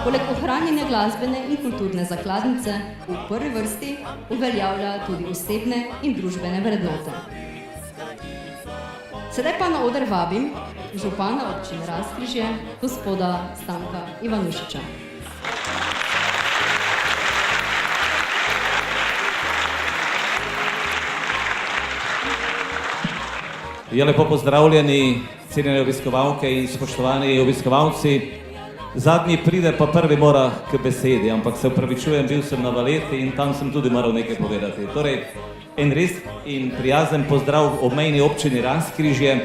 poleg ohranjanja glasbene in kulturne zakladnice v prvi vrsti uveljavlja tudi osebne in družbene vrednote. Sedaj pa na oder vabim župana občine Razkrižje, gospoda Stanka Ivanušiča. Ja, lepo pozdravljeni, cenjene obiskovalke in spoštovani obiskovalci. Zadnji pride, pa prvi mora k besedi, ampak se upravičujem, bil sem na Valeti in tam sem tudi moral nekaj povedati. Torej, en res in prijazen pozdrav obmejni občini Razkrižje.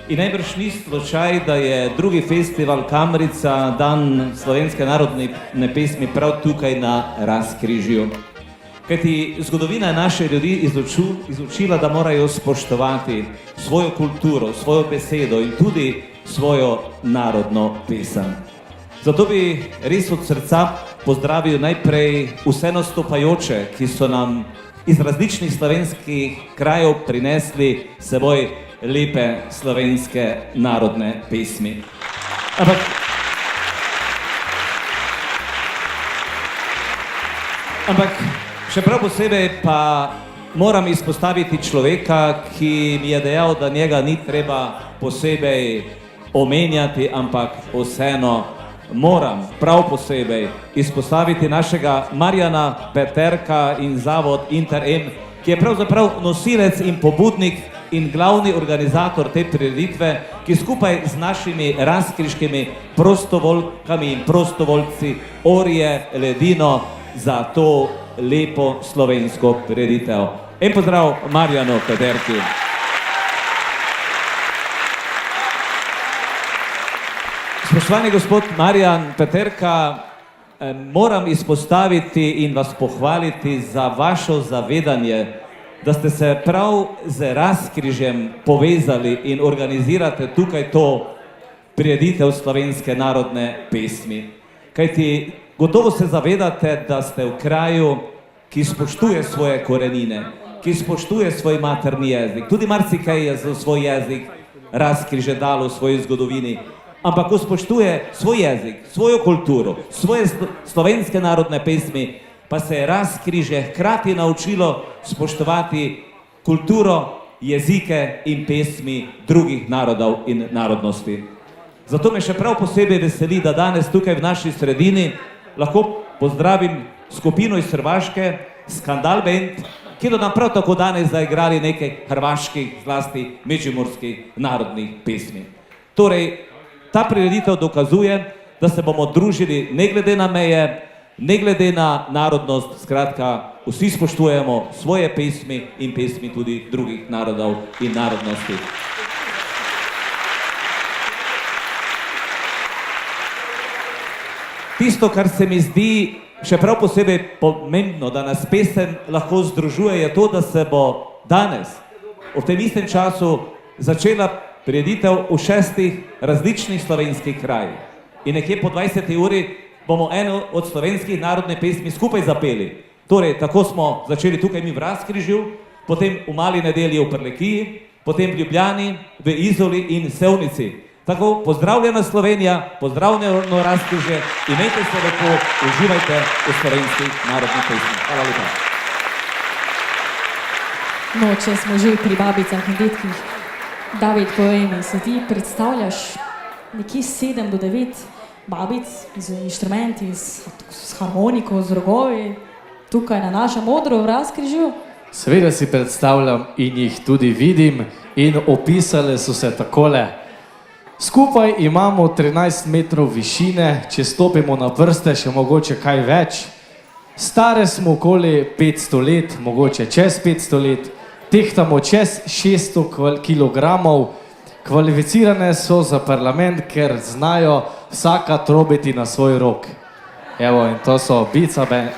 In najbrž ni slučaj, da je drugi festival Kamrica, dan slovenske narodne pesmi, prav tukaj na Razkrižju. Kajti zgodovina je naše ljudi izučila, da morajo spoštovati svojo kulturo, svojo besedo in tudi svojo narodno pesem. Zato bi res od srca pozdravil najprej vse nastopajoče, ki so nam iz različnih slovenskih krajev prinesli seboj lepe slovenske narodne pesmi. Ampak še prav posebej pa moram izpostaviti človeka, ki mi je dejal, da njega ni treba posebej omenjati, ampak vseeno moram prav posebej izpostaviti našega Marjana Peterka in zavod Inter-M, ki je pravzaprav nosilec in pobudnik in glavni organizator te prireditve, ki skupaj z našimi razkriškimi prostovoljkami in prostovoljci orje ledino za to lepo slovensko prireditev. En pozdrav Marjanu Peterki. Spoštovani gospod Marjan Peterka, moram izpostaviti in vas pohvaliti za vašo zavedanje, da ste se prav z Razkrižjem povezali in organizirate tukaj to prireditev slovenske narodne pesmi. Kajti gotovo se zavedate, da ste v kraju, ki spoštuje svoje korenine, ki spoštuje svoj materni jezik. Tudi marsikaj je za svoj jezik Razkrižje dalo v svoji zgodovini. Ampak ko spoštuje svoj jezik, svojo kulturo, svoje slovenske narodne pesmi, pa se je Razkrižje hkrati naučilo spoštovati kulturo, jezike in pesmi drugih narodov in narodnosti. Zato me še prav posebej veseli, da danes tukaj v naši sredini lahko pozdravim skupino iz Hrvaške, Skandal Band, ki do nam prav tako danes zaigrali nekaj hrvaških, zlasti međimurskih narodnih pesmi. Torej, ta prireditev dokazuje, da se bomo družili ne glede na meje, ne glede na narodnost, skratka, vsi spoštujemo svoje pesmi in pesmi tudi drugih narodov in narodnosti. Tisto, kar se mi zdi še prav posebej pomembno, da nas pesem lahko združuje, je to, da se bo danes, v tem istem času, začela prireditev v 6 različnih slovenskih krajih. In nekje po 20. uri bomo eno od slovenskih narodne pesmi skupaj zapeli. Torej, tako smo začeli tukaj mi v Razkrižju, potem v Mali Nedelji v Prlekiji, potem v Ljubljani, v Izoli in Sevnici. Tako, pozdravljena Slovenija, pozdravljeno Razkrižje, imejte se lepo, uživajte v slovenskih narodnih pesmih. Hvala lepa. No, če smo že pri babicah in detkih, David, povej mi, se ti predstavljaš nekje 7 do 9 babic z inštrumenti, s harmoniko, z rogovi, tukaj na našem odru v Razkrižju? Seveda si predstavljam in jih tudi vidim in opisale so se takole. Skupaj imamo 13 metrov višine, če stopimo na prste, še mogoče kaj več. Stare smo okoli 500 let, mogoče čez 500 let, tehtamo čez 600 kilogramov, kvalificirane so za parlament, ker znajo vsaka trobiti na svoj rok. Evo, in to so Bica Band.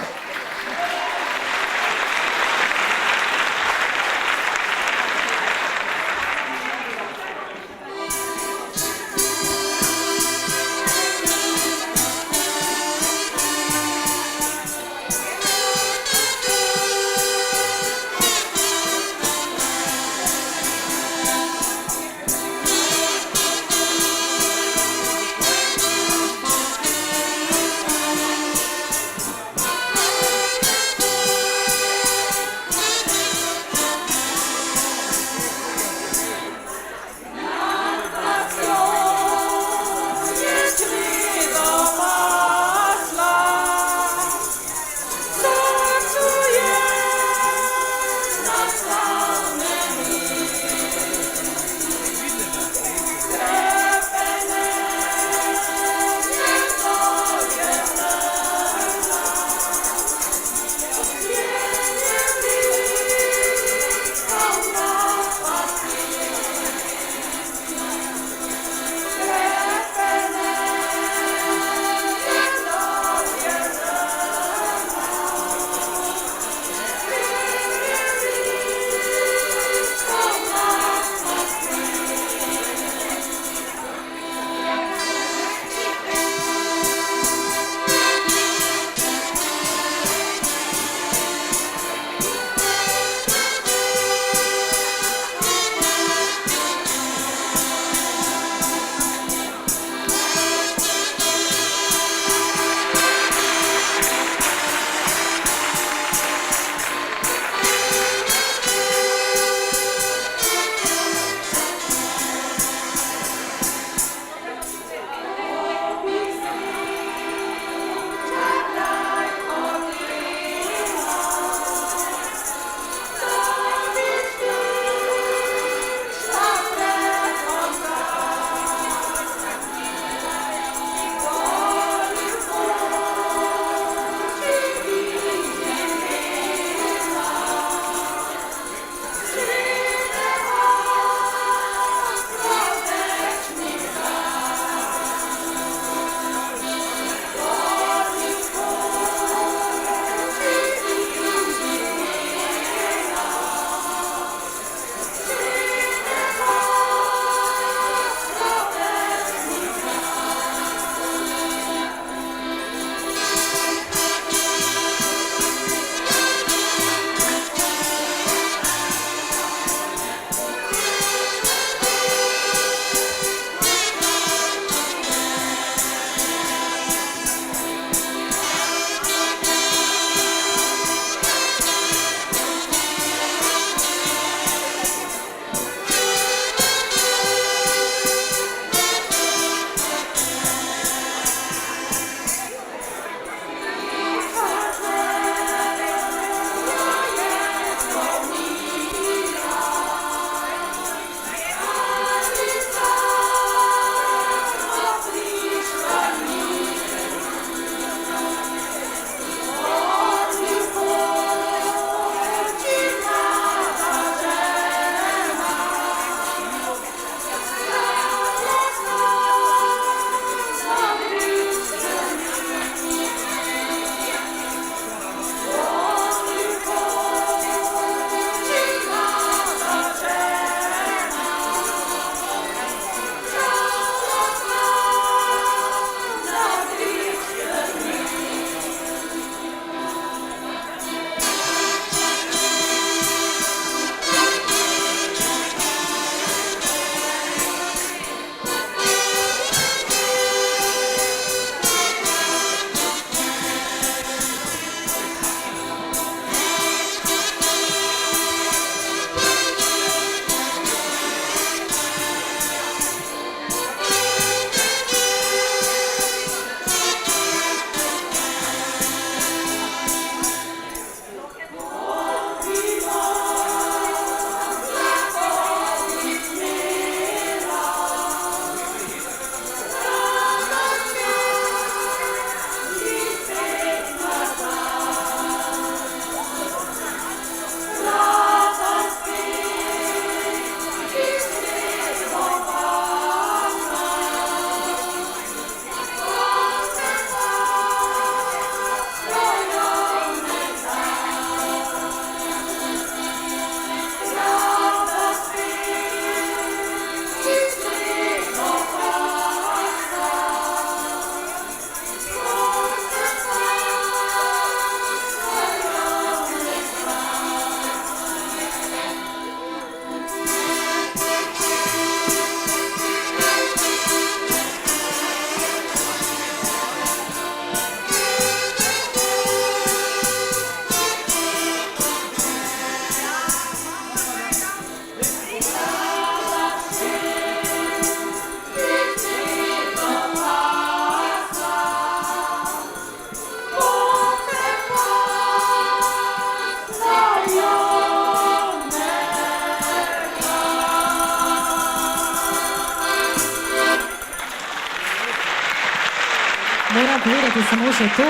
moram povedati samo še to,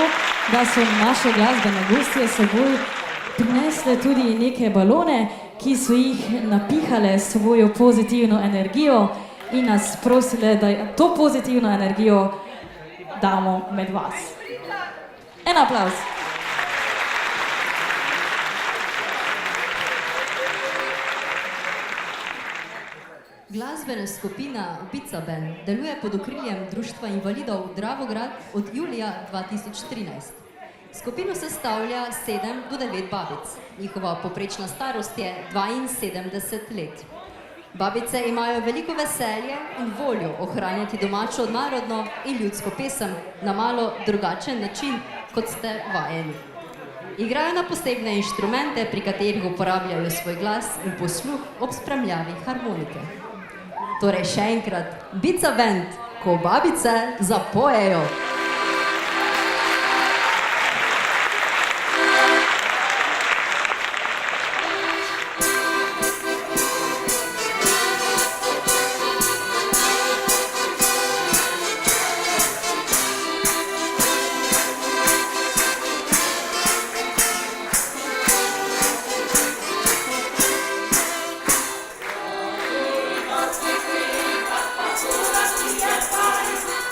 da so naše glasbene gostje s seboj prinesle tudi neke balone, ki so jih napihale s svojo pozitivno energijo in nas prosile, da to pozitivno energijo damo med vas. En aplavz. Glasbena skupina Bica Band deluje pod okriljem Društva invalidov Dravograd od julija 2013. Skupino sestavlja 7 do 9 babic. Njihova poprečna starost je 72 let. Babice imajo veliko veselje in voljo ohranjati domačo narodno in ljudsko pesem na malo drugačen način, kot ste vajeni. Igrajo na posebne inštrumente, pri katerih uporabljajo svoj glas in posluh ob spremljavi harmonike. Torej še enkrat, Bica Band, ko babice zapojejo.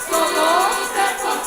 Solo se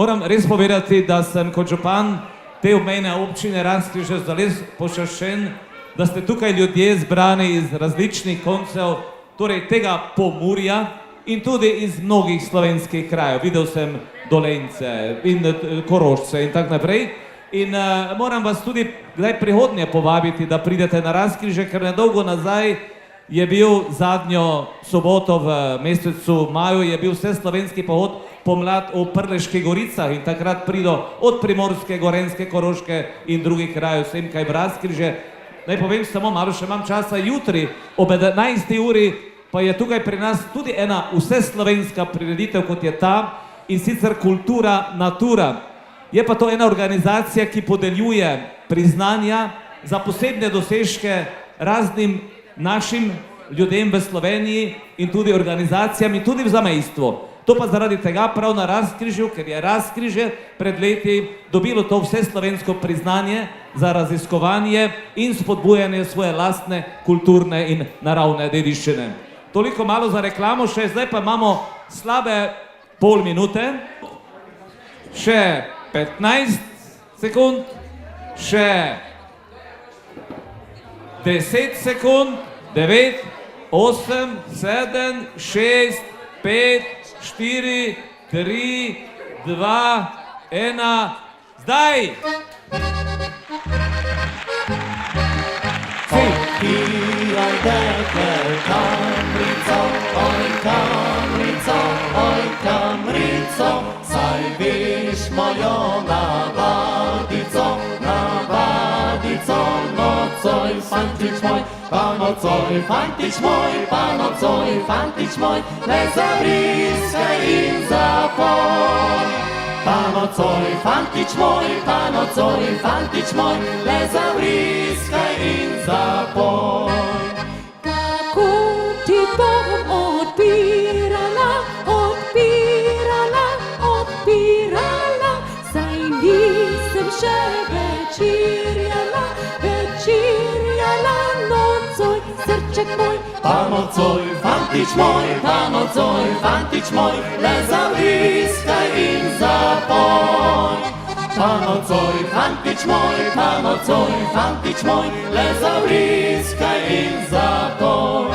moram res povedati, da sem kot župan te obmejne občine Razkrižje zelo počaščen, da ste tukaj ljudje zbrani iz različnih koncev, torej tega Pomurja in tudi iz mnogih slovenskih krajev. Videl sem Dolenjce in Korošce in tako naprej. In moram vas tudi kdaj prihodnje povabiti, da pridete na Razkrižje, ker nedolgo nazaj je bil zadnjo soboto v mesecu maju, je bil vseslovenski pohod Pomlad v Prleških goricah in takrat prido od Primorske, Gorenjske, Koroške in drugih krajev vsem kaj v Razkrižje. Naj povem samo malo, še imam časa, jutri ob 11. uri pa je tukaj pri nas tudi ena vseslovenska prireditev, kot je ta, in sicer Kultura Natura. Je pa to ena organizacija, ki podeljuje priznanja za posebne dosežke raznim našim ljudem v Sloveniji in tudi organizacijam in tudi v zamejstvu. To pa zaradi tega prav na Razkrižju, ker je Razkrižje pred leti dobilo to vseslovensko priznanje za raziskovanje in spodbujanje svoje lastne kulturne in naravne dediščine. Toliko malo za reklamo še, zdaj pa imamo slabe pol minute, še 15 sekund, še 10 sekund, 9, 8, 7, 6, 5, 4, 3, 2, 1, zdaj! Odpiraj dekel kamrico, oj kamrico, oj kamrico, saj veš mojo navadico, nocoj, fantič moj, pa nocoj, fantič moj, pa nocoj, fantič moj, le zavriskaj in zapoj. Pa nocoj, fantič moj, pa nocoj, fantič moj, le zavriskaj in zapoj. Kako ti bom odpirala, odpirala, odpirala, saj nisem še večerjala, večerjala nocoj, srček moj. Pa nocoj, fantič moj, pa nocoj, fantič moj, le zavriskaj in zapoj. Pa nocoj, fantič moj, pa nocoj, fantič moj, le zavriskaj in zapoj.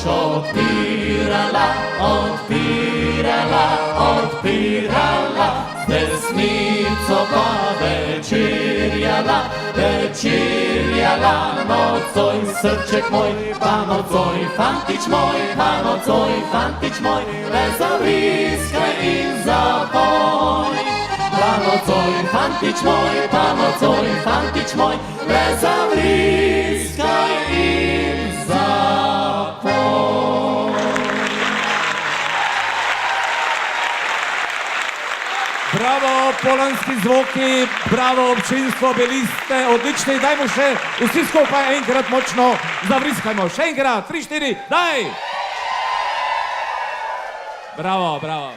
Odpirala, odpirala, odpirala, z desnico pa večerjala, večerjala nocoj, srček moj, pa nocoj, fantič moj, pa nocoj, fantič moj, le zavriskaj in zapoj. Pa nocoj, fantič moj, pa nocoj, fantič moj, le zavriskaj in zapoj. Bravo, polanski zvoki, bravo občinstvo, bili ste odlični, dajmo še vsi skupaj enkrat močno zavriskajmo, še enkrat, 3, 4, daj! Bravo, bravo.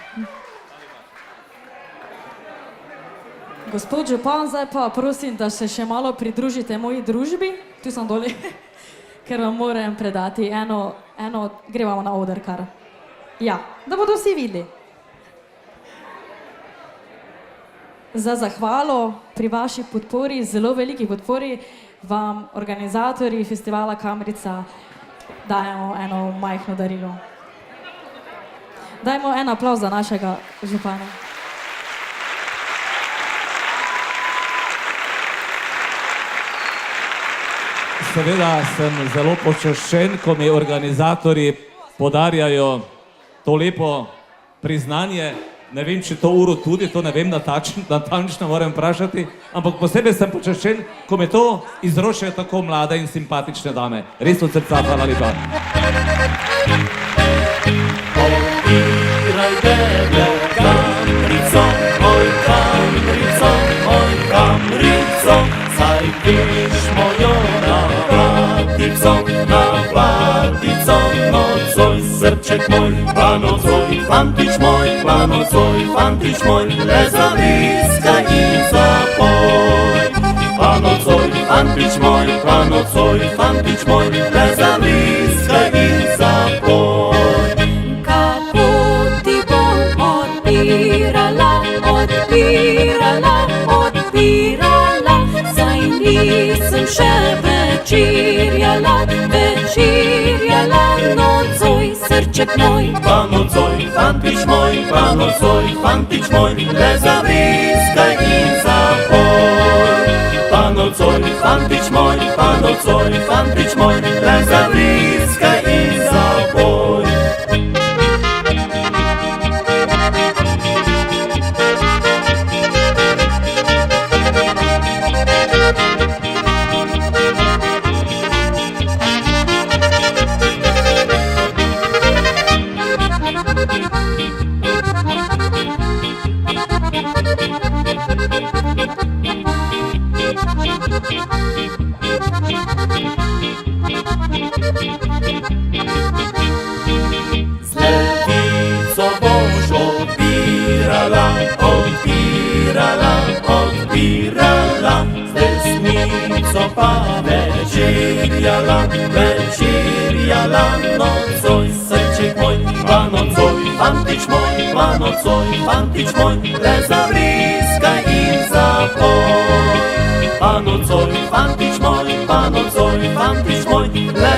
Gospod župan, zdaj pa prosim, da se še malo pridružite moji družbi, tu sem doli, ker vam moram predati eno, gremo na oder kar. Ja, da bodo vsi videli. Za zahvalo pri vaši podpori, zelo veliki podpori, vam organizatorji festivala Kamrica dajemo eno majhno darilo. Dajmo en aplavz za našega župana. Seveda sem zelo počaščen, ko mi organizatorji podarjajo to lepo priznanje. Ne vem, če to uro tudi, to ne vem natančno moram vprašati, ampak posebej sem počaščen, ko me to izročajo tako mlade in simpatične dame. Res od srca, hvala lepa. Odpiraj degle srček moj, pa nocoj, fantič moj, pa nocoj, fantič moj, le zavriskaj in zapoj. Pa nocoj, fantič moj, pa nocoj, fantič moj, le zavriskaj in zapoj. Kako ti bom odpirala, odpirala, odpirala, saj nisem še večerjala, večerjala nocoj, srček moj. Pa nocoj, fantič moj, pa nocoj, fantič moj, le zavriskaj in zapoj. Pa nocoj, fantič moj, pa nocoj, fantič moj, le zavriskaj in zapoj. Z levico boš odpirala, odpirala, odpirala, z desnico pa večerjala, večerjala nocoj, srček moj, pa nocoj, fantič moj, pa nocoj, fantič moj, le zavriskaj in zapoj. Pa nocoj, fantič moj, pa nocoj, fantič moj, le